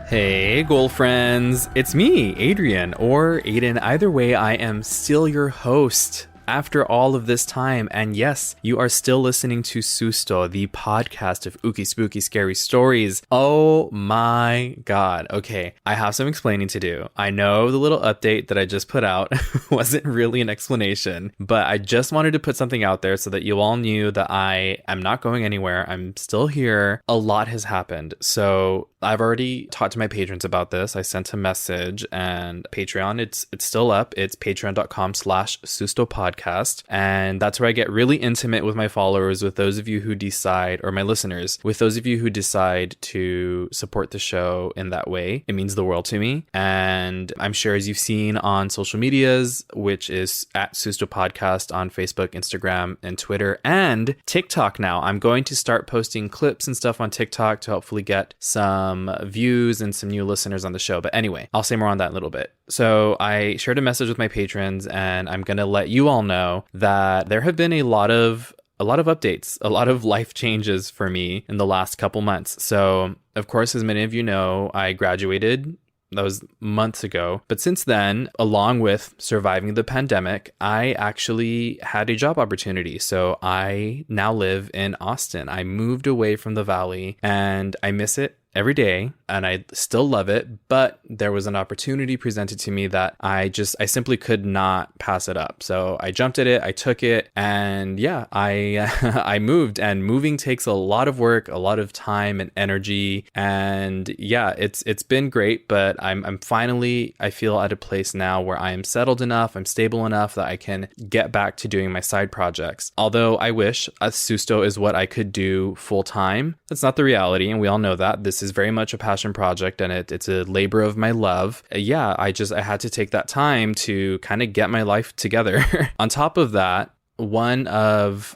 Hey, goal friends, it's me, Adrian, or Aiden. Either way, I am still your host after all of this time. And yes, you are still listening to Susto, the podcast of ooky spooky scary stories. Oh my god. Okay, I have some explaining to do. I know the little update that I just put out wasn't really an explanation, but I just wanted to put something out there so that you all knew that I am not going anywhere. I'm still here. A lot has happened. So I've already talked to my patrons about this. I sent a message, and Patreon, it's still up. It's patreon.com/sustopodcast. And that's where I get really intimate with my followers, with those of you who decide, or my listeners, with those of you who decide to support the show in that way. It means the world to me. And I'm sure, as you've seen on social medias, which is at Susto Podcast on Facebook, Instagram, and Twitter, and TikTok now. I'm going to start posting clips and stuff on TikTok to hopefully get some views and some new listeners on the show. But anyway, I'll say more on that in a little bit. So I shared a message with my patrons, and I'm going to let you all know that there have been a lot of updates, a lot of life changes for me in the last couple months. So, of course, as many of you know, I graduated. That was months ago. But since then, along with surviving the pandemic, I actually had a job opportunity. So I now live in Austin. I moved away from the Valley, and I miss it every day, and I still love it, but there was an opportunity presented to me that I simply could not pass it up. So I jumped at it, I took it, and yeah, I I moved, and moving takes a lot of work, a lot of time and energy, and yeah, it's been great, but I'm finally, I feel, at a place now where I am settled enough, I'm stable enough that I can get back to doing my side projects. Although I wish Susto is what I could do full time. That's not the reality, and we all know that. This is very much a passion project, and it's a labor of my love. Yeah, I had to take that time to kind of get my life together. On top of that, one of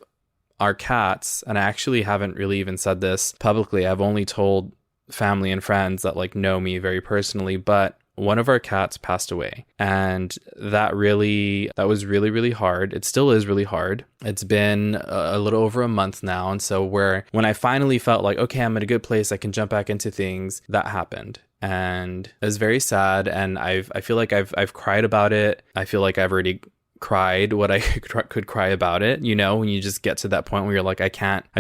our cats, and I actually haven't really even said this publicly, I've only told family and friends that know me very personally, but one of our cats passed away, and that was really, really hard. It still is really hard. It's been a little over a month now, and so when I finally felt like, okay, I'm in a good place, I can jump back into things, that happened. And it was very sad, and I feel like I've cried about it. I feel like I've already cried what I could cry about it, when you just get to that point where you're like, I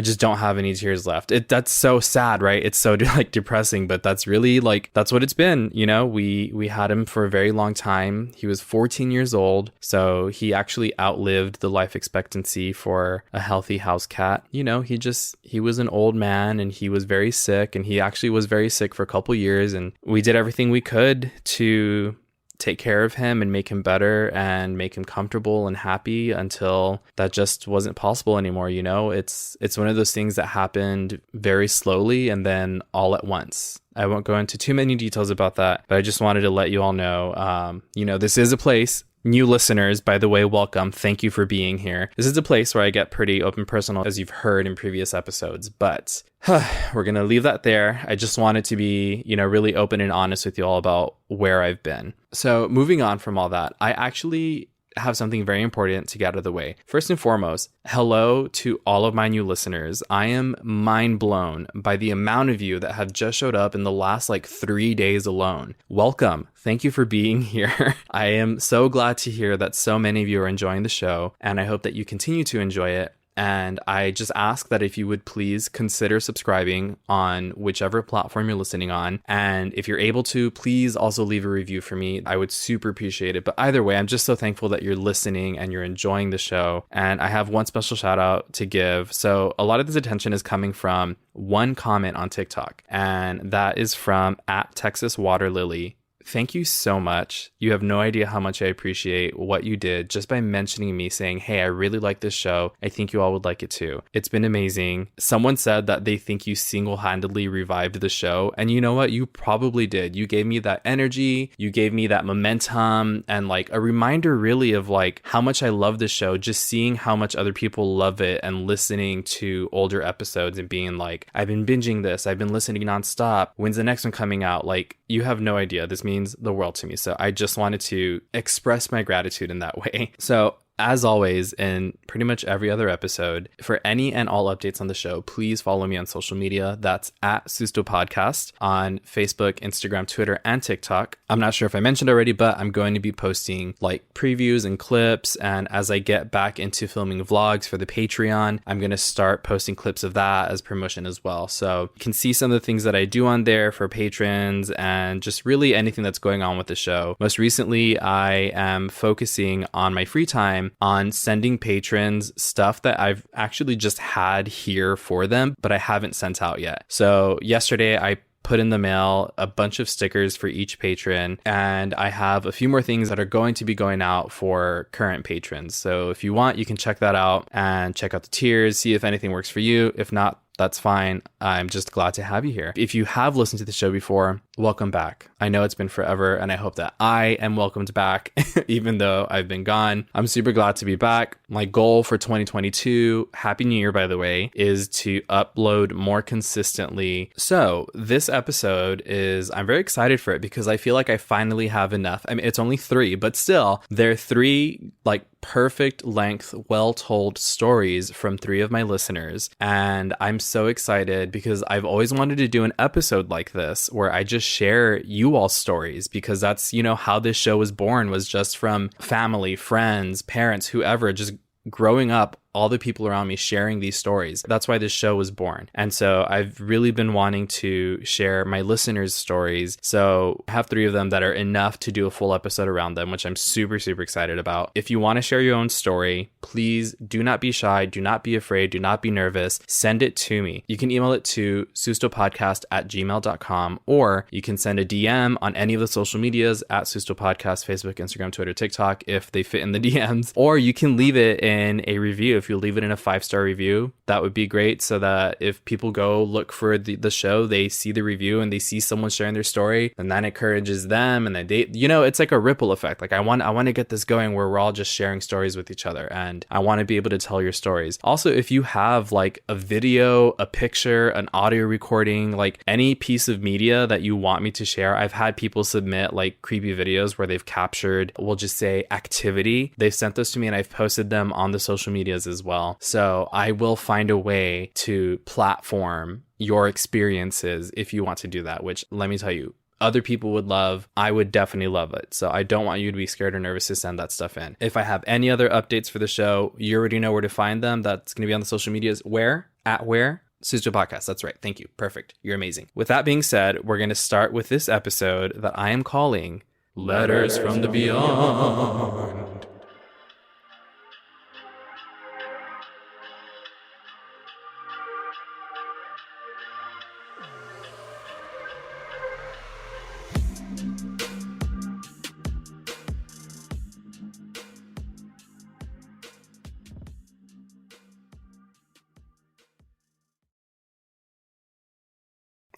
just don't have any tears left. That's so sad, right? It's so depressing, but that's really that's what it's been. We had him for a very long time. He was 14 years old, so he actually outlived the life expectancy for a healthy house cat. He was an old man, and he was very sick, and he actually was very sick for a couple years, and we did everything we could to take care of him and make him better and make him comfortable and happy until that just wasn't possible anymore. It's one of those things that happened very slowly and then all at once. I won't go into too many details about that, but I just wanted to let you all know, this is a place. New listeners, by the way, welcome. Thank you for being here. This is a place where I get pretty open personal, as you've heard in previous episodes, but we're going to leave that there. I just wanted to be, really open and honest with you all about where I've been. So moving on from all that, I actually have something very important to get out of the way. First and foremost, hello to all of my new listeners. I am mind blown by the amount of you that have just showed up in the last 3 days alone. Welcome. Thank you for being here. I am so glad to hear that so many of you are enjoying the show, and I hope that you continue to enjoy it. And I just ask that if you would please consider subscribing on whichever platform you're listening on. And if you're able to, please also leave a review for me. I would super appreciate it. But either way, I'm just so thankful that you're listening and you're enjoying the show. And I have one special shout out to give. So a lot of this attention is coming from one comment on TikTok, and that is from @TexasWaterLily. Thank you so much. You have no idea how much I appreciate what you did just by mentioning me, saying, hey, I really like this show. I think you all would like it too. It's been amazing. Someone said that they think you single-handedly revived the show. And you know what? You probably did. You gave me that energy. You gave me that momentum and a reminder really of how much I love the show, just seeing how much other people love it and listening to older episodes and being like, I've been binging this. I've been listening nonstop. When's the next one coming out? You have no idea. This means the world to me. So I just wanted to express my gratitude in that way. So as always, in pretty much every other episode, for any and all updates on the show, please follow me on social media. That's at Susto Podcast on Facebook, Instagram, Twitter, and TikTok. I'm not sure if I mentioned already, but I'm going to be posting like previews and clips. And as I get back into filming vlogs for the Patreon, I'm going to start posting clips of that as promotion as well. So you can see some of the things that I do on there for patrons and just really anything that's going on with the show. Most recently, I am focusing on my free time on sending patrons stuff that I've actually just had here for them, but I haven't sent out yet. So yesterday I put in the mail a bunch of stickers for each patron, and I have a few more things that are going to be going out for current patrons. So if you want, you can check that out and check out the tiers, see if anything works for you. If not, that's fine. I'm just glad to have you here. If you have listened to the show before, welcome back. I know it's been forever, and I hope that I am welcomed back, even though I've been gone. I'm super glad to be back. My goal for 2022, Happy New Year, by the way, is to upload more consistently. So this episode I'm very excited for it because I feel like I finally have enough. I mean, it's only 3, but still, they're 3 like perfect length, well-told stories from 3 of my listeners. And I'm so excited because I've always wanted to do an episode like this where I just share you all stories, because that's, how this show was born, was just from family, friends, parents, whoever, just growing up, all the people around me sharing these stories. That's why this show was born. And so I've really been wanting to share my listeners' stories. So I have 3 of them that are enough to do a full episode around them, which I'm super, super excited about. If you want to share your own story, please do not be shy. Do not be afraid. Do not be nervous. Send it to me. You can email it to sustopodcast@gmail.com, or you can send a DM on any of the social medias at sustopodcast, Facebook, Instagram, Twitter, TikTok, if they fit in the DMs, or you can leave it in a review. If you leave it in a 5-star review, that would be great, so that if people go look for the show, they see the review and they see someone sharing their story, and that encourages them, and then they, it's like a ripple effect. Like I want to get this going where we're all just sharing stories with each other, and I want to be able to tell your stories. Also, if you have like a video, a picture, an audio recording, like any piece of media that you want me to share, I've had people submit like creepy videos where they've captured, we'll just say, activity. They've sent those to me and I've posted them on the social medias as well. So I will find a way to platform your experiences if you want to do that, which, let me tell you, other people would love. I would definitely love it. So I don't want you to be scared or nervous to send that stuff in. If I have any other updates for the show, you already know where to find them. That's going to be on the social medias. Where? Susto Podcast. That's right. Thank you. Perfect. You're amazing. With that being said, we're going to start with this episode that I am calling Letters from the Beyond.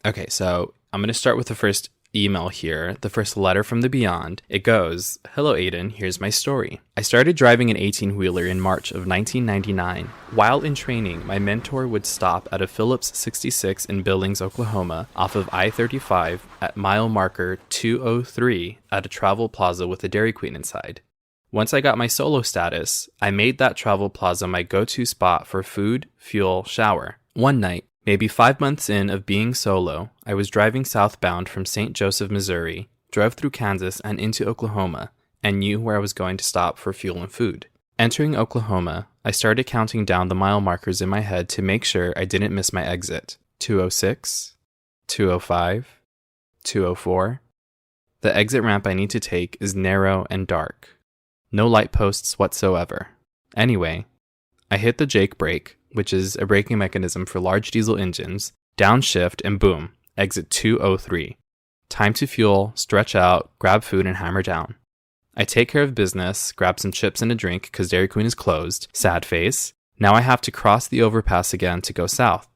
Okay, so I'm going to start with the first email here, the first letter from the beyond. It goes, "Hello Aiden, here's my story. I started driving an 18-wheeler in March of 1999. While in training, my mentor would stop at a Phillips 66 in Billings, Oklahoma, off of I-35 at mile marker 203 at a travel plaza with a Dairy Queen inside. Once I got my solo status, I made that travel plaza my go-to spot for food, fuel, shower. One night, maybe 5 months in of being solo, I was driving southbound from St. Joseph, Missouri, drove through Kansas and into Oklahoma, and knew where I was going to stop for fuel and food. Entering Oklahoma, I started counting down the mile markers in my head to make sure I didn't miss my exit. 206, 205, 204. The exit ramp I need to take is narrow and dark. No light posts whatsoever. Anyway, I hit the Jake brake, which is a braking mechanism for large diesel engines, downshift, and boom, exit 203. Time to fuel, stretch out, grab food, and hammer down. I take care of business, grab some chips and a drink because Dairy Queen is closed, sad face. Now I have to cross the overpass again to go south.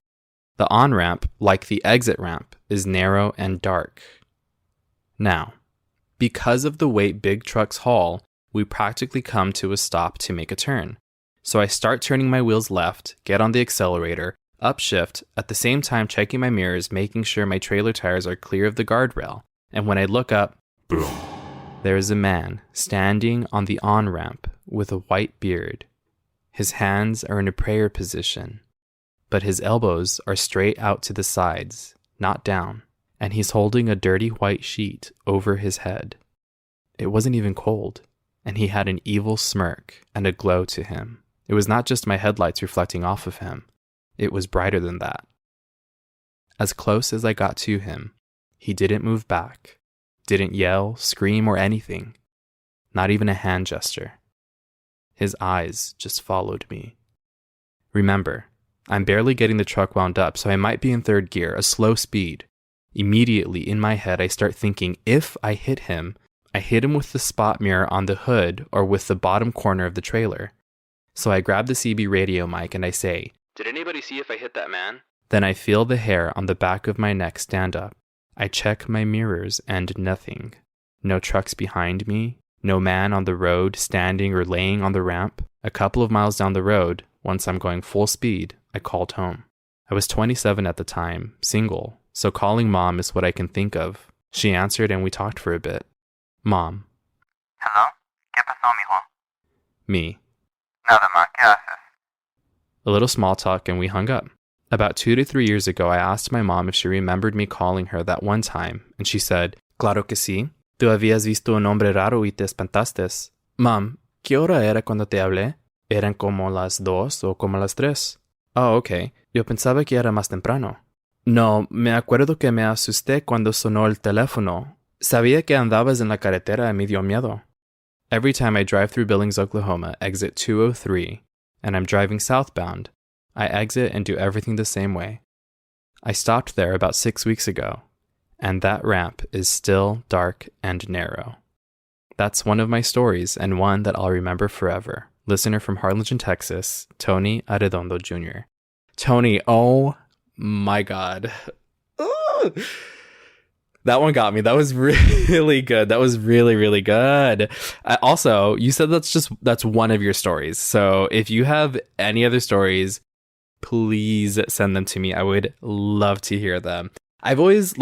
The on-ramp, like the exit ramp, is narrow and dark. Now, because of the weight big trucks haul, we practically come to a stop to make a turn. So I start turning my wheels left, get on the accelerator, upshift, at the same time checking my mirrors, making sure my trailer tires are clear of the guardrail. And when I look up, boom, there is a man standing on the on-ramp with a white beard. His hands are in a prayer position, but his elbows are straight out to the sides, not down, and he's holding a dirty white sheet over his head. It wasn't even cold, and he had an evil smirk and a glow to him. It was not just my headlights reflecting off of him. It was brighter than that. As close as I got to him, he didn't move back, didn't yell, scream, or anything. Not even a hand gesture. His eyes just followed me. Remember, I'm barely getting the truck wound up, so I might be in third gear, a slow speed. Immediately in my head, I start thinking, if I hit him with the spot mirror on the hood or with the bottom corner of the trailer. So I grab the CB radio mic and I say, "Did anybody see if I hit that man?" Then I feel the hair on the back of my neck stand up. I check my mirrors and nothing. No trucks behind me. No man on the road standing or laying on the ramp. A couple of miles down the road, once I'm going full speed, I called home. I was 27 at the time, single, so calling mom is what I can think of. She answered and we talked for a bit. Mom. Hello? ¿Qué pasó, mijo? Me. Nada más, ¿qué haces? A little small talk and we hung up. About 2 to 3 years ago, I asked my mom if she remembered me calling her that one time, and she said, "Claro que sí. Tú habías visto un hombre raro y te espantaste." Mom, ¿qué hora era cuando te hablé? Eran como las 2 o como las 3. Oh, ok. Yo pensaba que era más temprano. No, me acuerdo que me asusté cuando sonó el teléfono. Sabía que andabas en la carretera y me dio miedo. Every time I drive through Billings, Oklahoma, exit 203, and I'm driving southbound, I exit and do everything the same way. I stopped there about 6 weeks ago, and that ramp is still dark and narrow. That's one of my stories and one that I'll remember forever. Listener from Harlingen, Texas, Tony Arredondo Jr. Tony, oh my God. Ooh. That one got me. That was really good. That was really, really good. Also, you said that's one of your stories. So if you have any other stories, please send them to me. I would love to hear them. I've always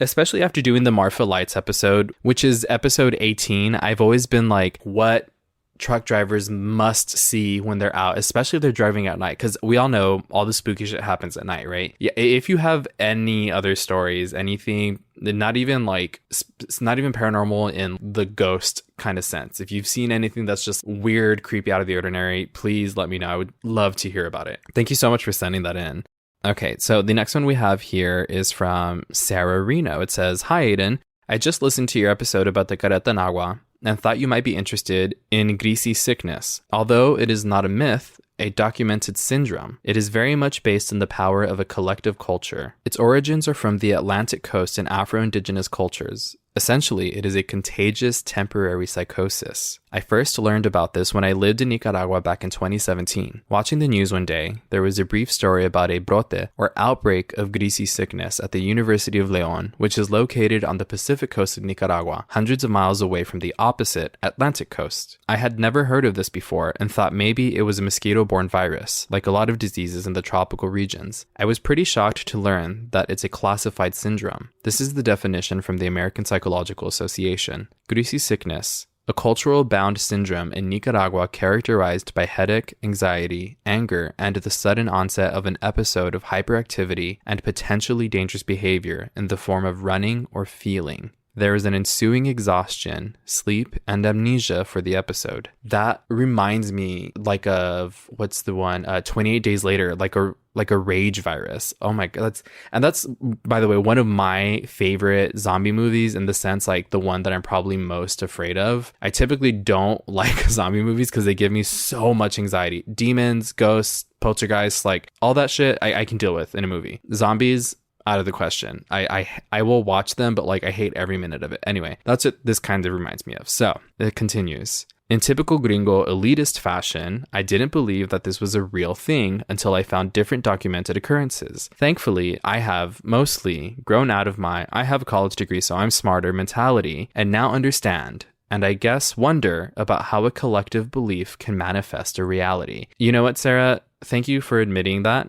especially after doing the Marfa Lights episode, which is episode 18, I've always been like, what truck drivers must see when they're out, especially if they're driving at night, because we all know all the spooky shit happens at night, right? Yeah. If you have any other stories, anything, not even it's not even paranormal in the ghost kind of sense. If you've seen anything that's just weird, creepy, out of the ordinary, please let me know. I would love to hear about it. Thank you so much for sending that in. Okay, so the next one we have here is from Sarah Reno. It says, "Hi, Aiden. I just listened to your episode about the Careta en Agua and thought you might be interested in greasy sickness. Although it is not a myth, a documented syndrome, it is very much based on the power of a collective culture. Its origins are from the Atlantic coast and Afro-Indigenous cultures. Essentially, it is a contagious temporary psychosis. I first learned about this when I lived in Nicaragua back in 2017. Watching the news one day, there was a brief story about a brote, or outbreak of greasy sickness at the University of León, which is located on the Pacific coast of Nicaragua, hundreds of miles away from the opposite Atlantic coast. I had never heard of this before and thought maybe it was a mosquito-borne virus, like a lot of diseases in the tropical regions. I was pretty shocked to learn that it's a classified syndrome. This is the definition from the American Psychological Association. Greasy sickness, a cultural bound syndrome in Nicaragua characterized by headache, anxiety, anger, and the sudden onset of an episode of hyperactivity and potentially dangerous behavior in the form of running or feeling. There is an ensuing exhaustion, sleep, and amnesia for the episode. That reminds me of what's the one? 28 Days Later, like a rage virus. Oh my God. That's by the way, one of my favorite zombie movies, in the sense, the one that I'm probably most afraid of. I typically don't like zombie movies because they give me so much anxiety. Demons, ghosts, poltergeists, all that shit I can deal with in a movie. Zombies, out of the question. I will watch them, but I hate every minute of it. Anyway, that's what this kind of reminds me of. So it continues. In typical gringo elitist fashion, I didn't believe that this was a real thing until I found different documented occurrences. Thankfully, I have mostly grown out of my "I have a college degree so I'm smarter" mentality and now understand, and I guess wonder about how a collective belief can manifest a reality. You know what, Sarah? Thank you for admitting that.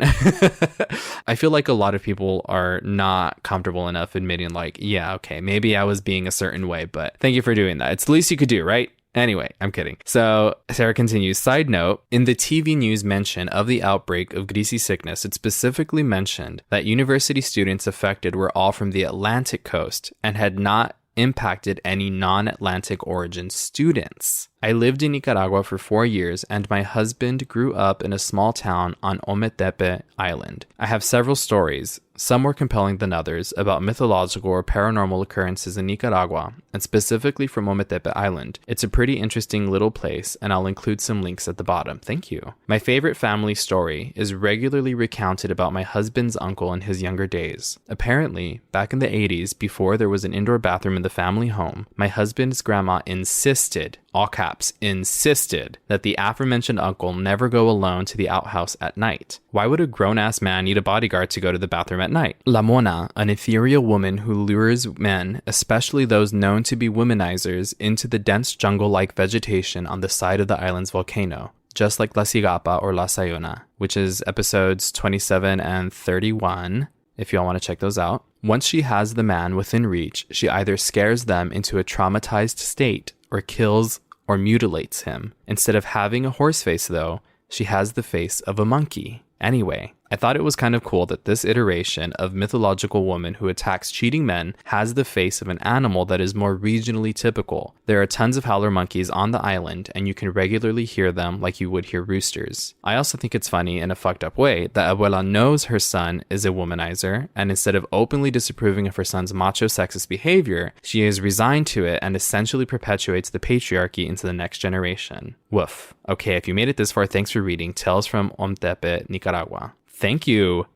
I feel like a lot of people are not comfortable enough admitting yeah, okay, maybe I was being a certain way, but thank you for doing that. It's the least you could do, right? Anyway, I'm kidding. So Sarah continues, side note, in the TV news mention of the outbreak of greasy sickness, it specifically mentioned that university students affected were all from the Atlantic coast and had not impacted any non-Atlantic origin students. I lived in Nicaragua for 4 years, and my husband grew up in a small town on Ometepe Island. I have several stories, some more compelling than others, about mythological or paranormal occurrences in Nicaragua, and specifically from Ometepe Island. It's a pretty interesting little place, and I'll include some links at the bottom. Thank you. My favorite family story is regularly recounted about my husband's uncle in his younger days. Apparently, back in the 80s, before there was an indoor bathroom in the family home, my husband's grandma insisted, all caps, insisted that the aforementioned uncle never go alone to the outhouse at night. Why would a grown-ass man need a bodyguard to go to the bathroom at night? La Mona, an ethereal woman who lures men, especially those known to be womanizers, into the dense jungle-like vegetation on the side of the island's volcano, just like La Cigapa or La Sayuna, which is episodes 27 and 31, if y'all want to check those out. Once she has the man within reach, she either scares them into a traumatized state or kills or mutilates him. Instead of having a horse face, though, she has the face of a monkey. Anyway, I thought it was kind of cool that this iteration of mythological woman who attacks cheating men has the face of an animal that is more regionally typical. There are tons of howler monkeys on the island, and you can regularly hear them like you would hear roosters. I also think it's funny in a fucked up way that Abuela knows her son is a womanizer, and instead of openly disapproving of her son's macho sexist behavior, she is resigned to it and essentially perpetuates the patriarchy into the next generation. Woof. Okay, if you made it this far, thanks for reading Tales from Ometepe, Nicaragua. Thank you,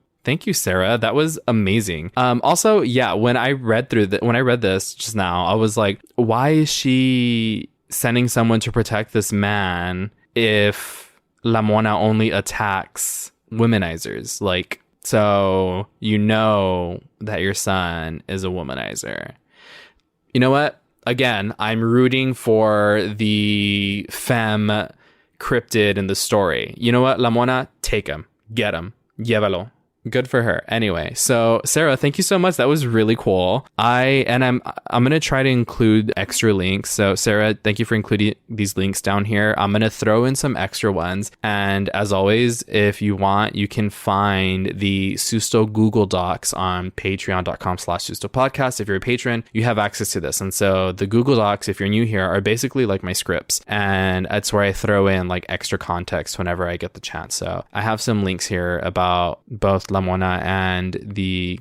Sarah. That was amazing. Also, yeah, when I read this just now, I was like, why is she sending someone to protect this man if La Mona only attacks womanizers? Like, so you know that your son is a womanizer. You know what? Again, I'm rooting for the femme cryptid in the story. You know what, La Mona? Take him. Get him. Llévalo. Good for her. Anyway, so Sarah, thank you so much. That was really cool. I'm gonna try to include extra links. So Sarah, thank you for including these links down here. I'm gonna throw in some extra ones. And as always, if you want, you can find the Susto Google Docs on patreon.com/Susto Podcast. If you're a patron, you have access to this. And so the Google Docs, if you're new here, are basically like my scripts. And that's where I throw in like extra context whenever I get the chance. So I have some links here about both La Mona and the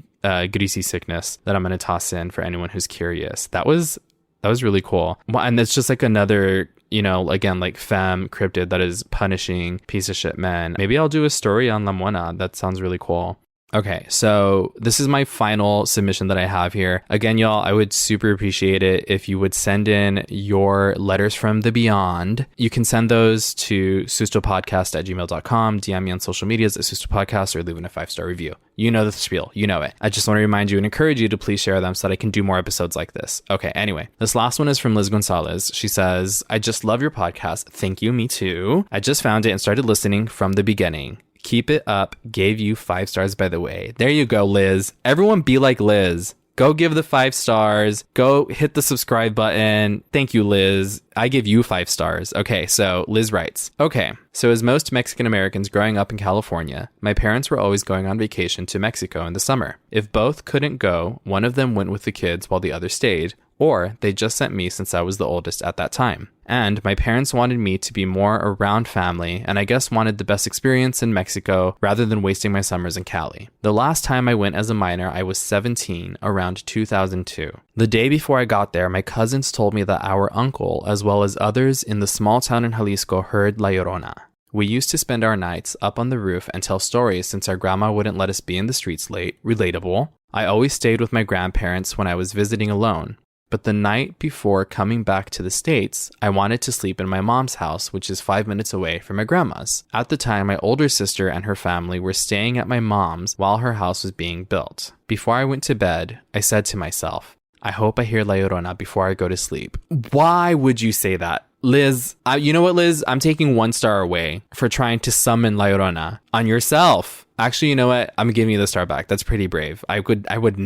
greasy sickness that I'm going to toss in for anyone who's curious. That was really cool. And it's just like another, you know, again, like femme cryptid that is punishing piece of shit men. Maybe I'll do a story on La Mona. That sounds really cool. Okay, so this is my final submission that I have here. Again, y'all, I would super appreciate it if you would send in your letters from the beyond. You can send those to sustopodcast@gmail.com, DM me on social medias at sustopodcast, or leave in a 5-star review. You know the spiel, you know it. I just want to remind you and encourage you to please share them so that I can do more episodes like this. Okay, anyway, this last one is from Liz Gonzalez. She says, I just love your podcast. Thank you, me too. I just found it and started listening from the beginning. Keep it up. Gave you 5 stars, by the way. There you go, Liz. Everyone be like Liz. Go give the 5 stars. Go hit the subscribe button. Thank you, Liz. I give you 5 stars. Okay, so Liz writes, okay, so as most Mexican Americans growing up in California, my parents were always going on vacation to Mexico in the summer. If both couldn't go, one of them went with the kids while the other stayed, or they just sent me since I was the oldest at that time. And my parents wanted me to be more around family, and I guess wanted the best experience in Mexico rather than wasting my summers in Cali. The last time I went as a minor, I was 17, around 2002. The day before I got there, my cousins told me that our uncle, as well as others in the small town in Jalisco, heard La Llorona. We used to spend our nights up on the roof and tell stories since our grandma wouldn't let us be in the streets late. Relatable. I always stayed with my grandparents when I was visiting alone. But the night before coming back to the States, I wanted to sleep in my mom's house, which is 5 minutes away from my grandma's. At the time, my older sister and her family were staying at my mom's while her house was being built. Before I went to bed, I said to myself, I hope I hear La Llorona before I go to sleep. Why would you say that? Liz, you know what, Liz? I'm taking 1 star away for trying to summon La Llorona on yourself. Actually, you know what? I'm giving you the star back. That's pretty brave. I would I would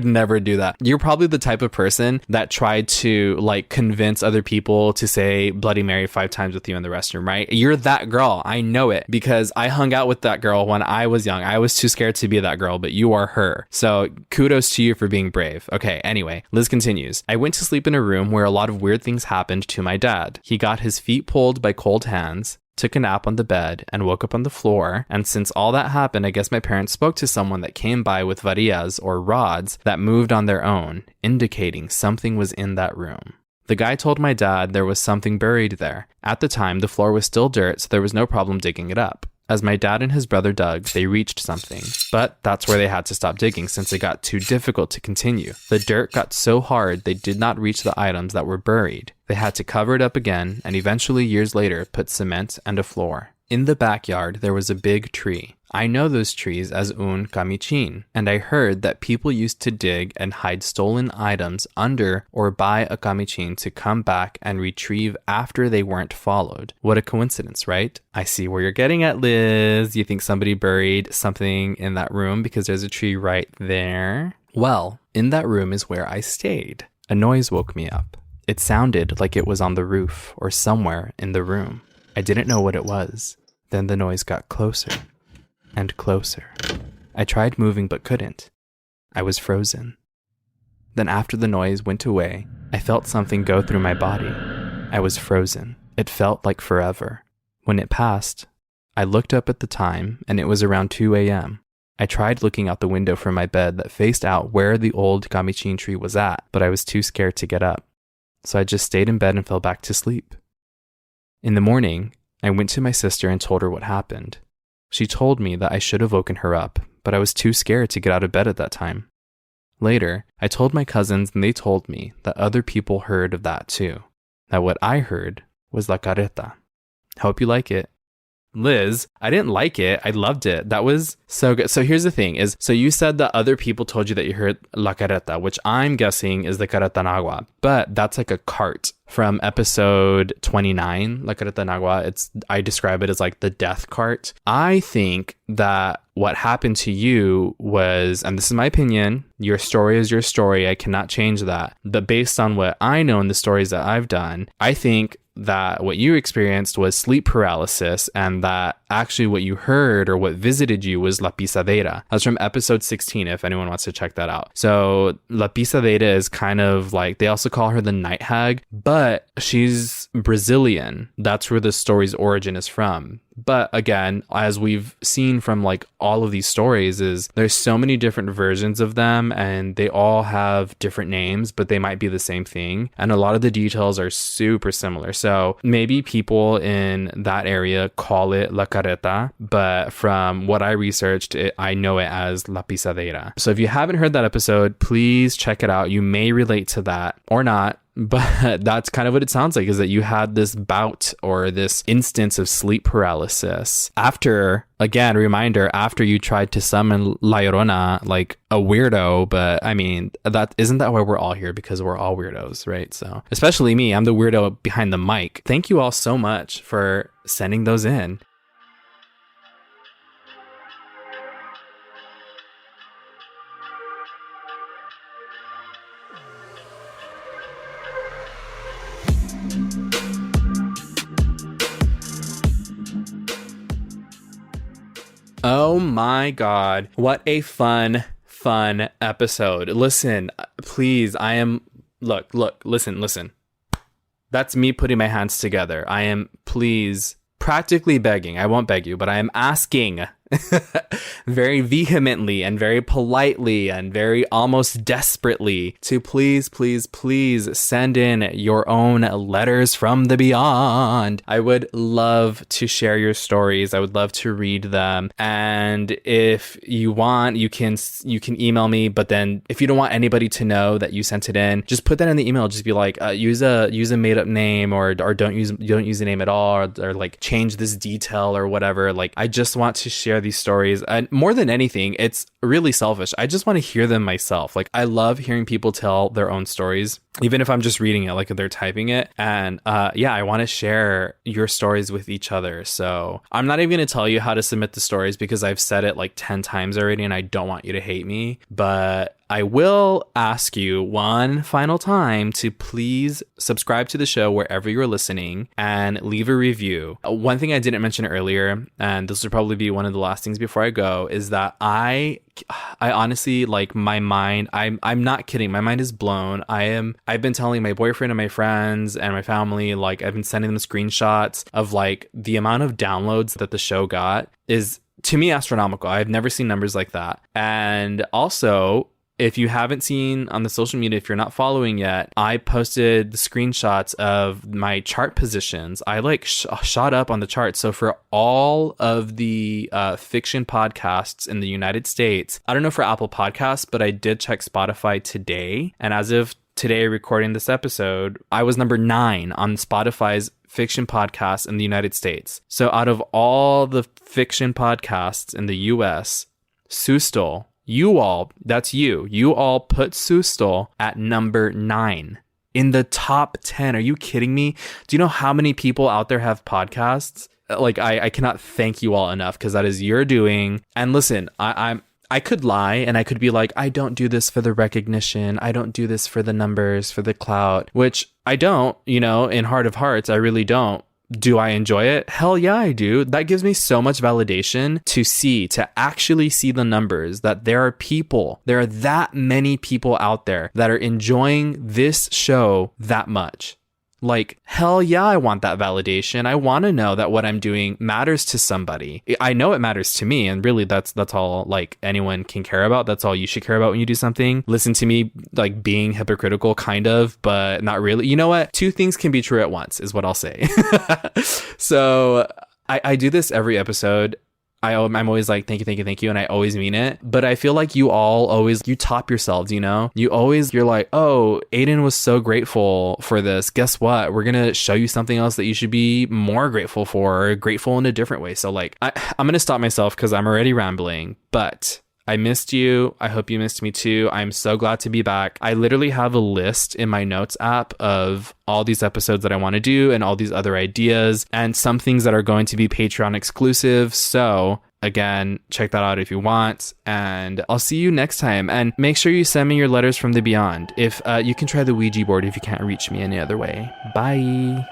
never do that. You're probably the type of person that tried to like convince other people to say Bloody Mary 5 times with you in the restroom, right? You're that girl. I know it because I hung out with that girl when I was young. I was too scared to be that girl, but you are her. So kudos to you for being brave. Okay, anyway, Liz continues. I went to sleep in a room where a lot of weird things happened to my dad. He got his feet pulled by cold hands, took a nap on the bed, and woke up on the floor. And since all that happened, I guess my parents spoke to someone that came by with varillas or rods that moved on their own, indicating something was in that room. The guy told my dad there was something buried there. At the time, the floor was still dirt, so there was no problem digging it up. As my dad and his brother dug, they reached something. But that's where they had to stop digging since it got too difficult to continue. The dirt got so hard they did not reach the items that were buried. They had to cover it up again and eventually years later put cement and a floor. In the backyard, there was a big tree. I know those trees as un kamichin, and I heard that people used to dig and hide stolen items under or by a kamichin to come back and retrieve after they weren't followed. What a coincidence, right? I see where you're getting at, Liz. You think somebody buried something in that room because there's a tree right there? Well, in that room is where I stayed. A noise woke me up. It sounded like it was on the roof or somewhere in the room. I didn't know what it was. Then the noise got closer and closer. I tried moving but couldn't. I was frozen. Then after the noise went away, I felt something go through my body. I was frozen. It felt like forever. When it passed, I looked up at the time and it was around 2 a.m. I tried looking out the window from my bed that faced out where the old kamichin tree was at, but I was too scared to get up. So I just stayed in bed and fell back to sleep. In the morning, I went to my sister and told her what happened. She told me that I should have woken her up, but I was too scared to get out of bed at that time. Later, I told my cousins and they told me that other people heard of that too. That what I heard was la careta. Hope you like it. Liz, I didn't like it. I loved it. That was so good. So here's the thing so you said that other people told you that you heard la careta, which I'm guessing is the careta nagua, but that's like a cart from episode 29, la careta nagua. I describe it as like the death cart. I think that what happened to you was, and this is my opinion, your story is your story. I cannot change that. But based on what I know in the stories that I've done, I think that what you experienced was sleep paralysis, and that actually what you heard or what visited you was La Pisadera. That's from episode 16, if anyone wants to check that out. So La Pisadera is kind of like, they also call her the night hag, but she's Brazilian. That's where the story's origin is from. But again, as we've seen from like all of these stories, is there's so many different versions of them and they all have different names, but they might be the same thing. And a lot of the details are super similar. So maybe people in that area call it La Careta, but from what I researched, I know it as La Pisadera. So if you haven't heard that episode, please check it out. You may relate to that or not. But that's kind of what it sounds like, is that you had this bout or this instance of sleep paralysis after, again, reminder, after you tried to summon La Llorona, like a weirdo. But I mean, isn't that why we're all here? Because we're all weirdos, right? So especially me, I'm the weirdo behind the mic. Thank you all so much for sending those in. Oh my God. What a fun episode. Listen, please, listen. That's me putting my hands together. I am, please, practically begging. I won't beg you, but I am asking very vehemently and very politely and very almost desperately to please send in your own letters from the beyond. I would love to share your stories. I would love to read them. And if you want, you can email me, but then if you don't want anybody to know that you sent it in, just put that in the email. Just be like, use a made up name or don't use a name at all, or like change this detail or whatever. Like, I just want to share share these stories. And more than anything, it's really selfish. I just want to hear them myself. Like, I love hearing people tell their own stories, even if I'm just reading it, like if they're typing it. And yeah, I want to share your stories with each other. So I'm not even going to tell you how to submit the stories because I've said it like 10 times already and I don't want you to hate me. But I will ask you one final time to please subscribe to the show wherever you're listening and leave a review. One thing I didn't mention earlier, and this will probably be one of the last things before I go, is that I honestly, like, my mind, I'm not kidding. My mind is blown. I've been telling my boyfriend and my friends and my family, like, I've been sending them screenshots of like the amount of downloads that the show got is, to me, astronomical. I've never seen numbers like that. And also, if you haven't seen on the social media, if you're not following yet, I posted the screenshots of my chart positions. I like shot up on the chart. So for all of the fiction podcasts in the United States, I don't know for Apple Podcasts, but I did check Spotify today. And as of today, recording this episode, I was number 9 on Spotify's fiction podcasts in the United States. So out of all the fiction podcasts in the US, Sustal, you all put Sustal at number 9 in the top 10. Are you kidding me? Do you know how many people out there have podcasts? Like, I cannot thank you all enough because that is your doing. And listen, I could lie and I could be like, I don't do this for the recognition. I don't do this for the numbers, for the clout, which I don't, in heart of hearts, I really don't. Do I enjoy it? Hell yeah, I do. That gives me so much validation to actually see the numbers, that there are that many people out there that are enjoying this show that much. Like, hell yeah, I want that validation. I want to know that what I'm doing matters to somebody. I know it matters to me, and really that's all like anyone can care about. That's all you should care about when you do something. Listen to me like being hypocritical, kind of, but not really. You know what? 2 things can be true at once is what I'll say. So I do this every episode. I'm always like, thank you. And I always mean it. But I feel like you top yourselves, you're like, oh, Aiden was so grateful for this. Guess what? We're going to show you something else that you should be more grateful for, or grateful in a different way. So like, I'm going to stop myself because I'm already rambling, but I missed you. I hope you missed me too. I'm so glad to be back. I literally have a list in my notes app of all these episodes that I want to do and all these other ideas and some things that are going to be Patreon exclusive. So again, check that out if you want, and I'll see you next time. And make sure you send me your letters from the beyond. If you can try the Ouija board if you can't reach me any other way. Bye.